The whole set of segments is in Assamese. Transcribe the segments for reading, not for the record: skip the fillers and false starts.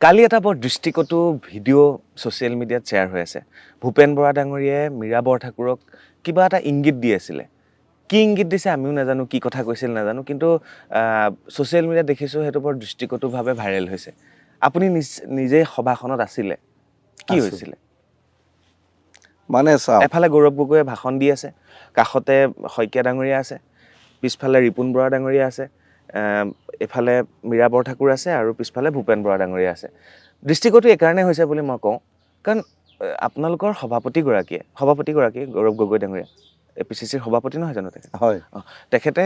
কালি এটা বৰ দৃষ্টিকটু ভিডিঅ' ছ'চিয়েল মিডিয়াত শ্বেয়াৰ হৈ আছে। ভূপেন বৰা ডাঙৰীয়াই মীৰা বৰঠাকুৰক কিবা এটা ইংগিত দি আছিলে। কি ইংগিত দিছে আমিও নাজানো, কি কথা কৈছিল নাজানো, কিন্তু ছ'চিয়েল মিডিয়াত দেখিছোঁ সেইটো বৰ দৃষ্টিকটুভাৱে ভাইৰেল হৈছে। আপুনি নিজে সভাখনত আছিলে, কি হৈছিলে? মানে চাওক, এফালে গৌৰৱ গগৈয়ে ভাষণ দি আছে, কাষতে শইকীয়া ডাঙৰীয়া আছে, পিছফালে ৰিপুণ বৰা ডাঙৰীয়া আছে, এফালে মীৰা বৰঠাকুৰ আছে আৰু পিছফালে ভূপেন বৰা ডাঙৰীয়া আছে। দৃষ্টিকটু এইকাৰণে হৈছে বুলি মই কওঁ, কাৰণ আপোনালোকৰ সভাপতিগৰাকী গৌৰৱ গগৈ ডাঙৰীয়া APCCৰ সভাপতি নহয় জানো তেখেত? হয়, তেখেতে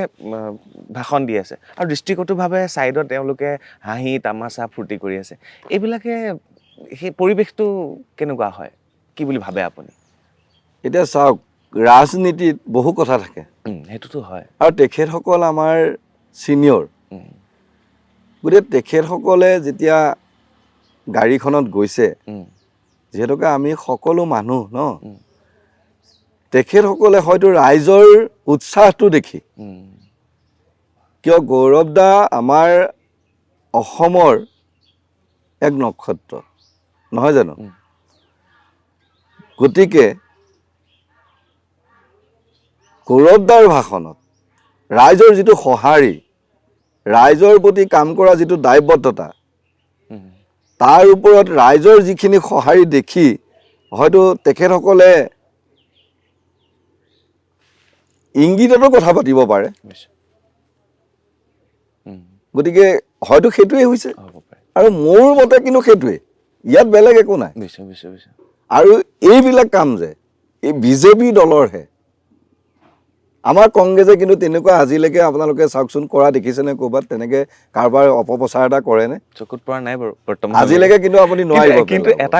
ভাষণ দি আছে আৰু দৃষ্টিকটুভাৱে ছাইডত তেওঁলোকে হাঁহি তামাচা ফূৰ্তি কৰি আছে। এইবিলাকে সেই পৰিৱেশটো কেনেকুৱা হয়, কি বুলি ভাবে আপুনি? এতিয়া চাওক, ৰাজনীতিত বহু কথা থাকে সেইটোতো হয়। আৰু তেখেতসকল আমাৰ ছিনিয়ৰ। গতিকে তেখেতসকলে যেতিয়া গাড়ীখনত গৈছে, যিহেতুকে আমি সকলো মানুহ ন, তেখেতসকলে হয়তো ৰাইজৰ উৎসাহটো দেখি, কিয় গৌৰৱ দা আমাৰ অসমৰ এক নক্ষত্ৰ নহয় জানো? গতিকে গৌৰৱদাৰ ভাষণত ৰাইজৰ যিটো সঁহাৰি, ৰাইজৰ প্ৰতি কাম কৰা যিটো দায়বদ্ধতা, তাৰ ওপৰত ৰাইজৰ যিখিনি সঁহাৰি দেখি হয়তো তেখেতসকলে ইংগিততো কথা পাতিব পাৰে। গতিকে হয়তো সেইটোৱে হৈছে, আৰু মোৰ মতে কিন্তু সেইটোৱে, ইয়াত বেলেগ একো নাই। আৰু এইবিলাক কাম যে এই বিজেপি দলৰহে, আমাৰ কংগ্ৰেছে কিন্তু তেনেকুৱা আজিলৈকে আপোনালোকে চাওকচোন কৰা দেখিছেনে ক'ৰবাত তেনেকে কাৰোবাৰ অপপ্ৰচাৰ এটা কৰেনে? চকুত পৰা নাই বাৰু বৰ্তমান আজিলৈকে কিন্তু আপুনি নোৱাৰিব। কিন্তু এটা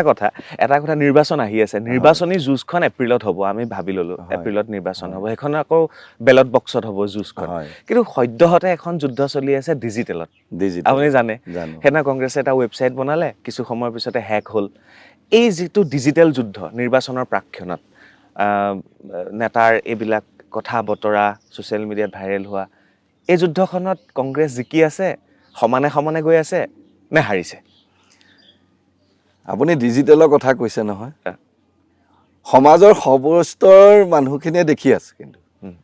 কথা নিৰ্বাচন আহি আছে, নিৰ্বাচনী যুঁজখন এপ্ৰিলত হ'ব, আমি ভাবি ল'লো এপ্ৰিলত নিৰ্বাচন হ'ব, সেইখন আকৌ বেলট বক্সত হ'ব যুঁজখন। কিন্তু সদ্যহতে এখন যুদ্ধ চলি আছে ডিজিটেলত, আপুনি জানে। সেইদিনা কংগ্ৰেছে এটা ৱেবছাইট বনালে, কিছু সময়ৰ পিছতে হেক হ'ল। এই যিটো ডিজিটেল যুদ্ধ নিৰ্বাচনৰ প্ৰাক্ষণত নেতাৰ এইবিলাক কথা বতৰা ছ'চিয়েল মিডিয়াত ভাইৰেল হোৱা, এই যুদ্ধখনত কংগ্ৰেছ জিকি আছে, সমানে সমানে গৈ আছে নে হাৰিছে? আপুনি ডিজিটেলৰ কথা কৈছে নহয়, সমাজৰ সৰ্বস্তৰ মানুহখিনিয়ে দেখি আছে, কিন্তু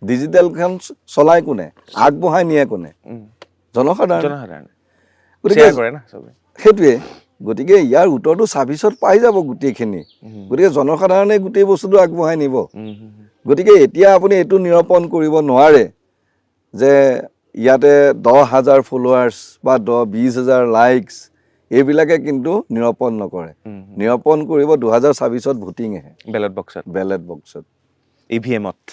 ডিজিটেলখন চলাই কোনে, আগবঢ়াই নিয়ে কোনে? জনসাধাৰণ। গতিকে সেইটোৱে, গতিকে ইয়াৰ উত্তৰটো ছাব্বিছত পাই যাব গোটেইখিনি। গতিকে জনসাধাৰণে গোটেই বস্তুটো আগবঢ়াই নিব। গতিকে এতিয়া আপুনি এইটো নিৰূপণ কৰিব নোৱাৰে যে ইয়াতে 10,000 ফলোৱাৰ্ছ বা 20,000 লাইকছ, এইবিলাকে কিন্তু নিৰূপণ নকৰে। নিৰূপণ কৰিব 2026ত ভোটিঙেহে, বেলট বক্সত EVM-ত।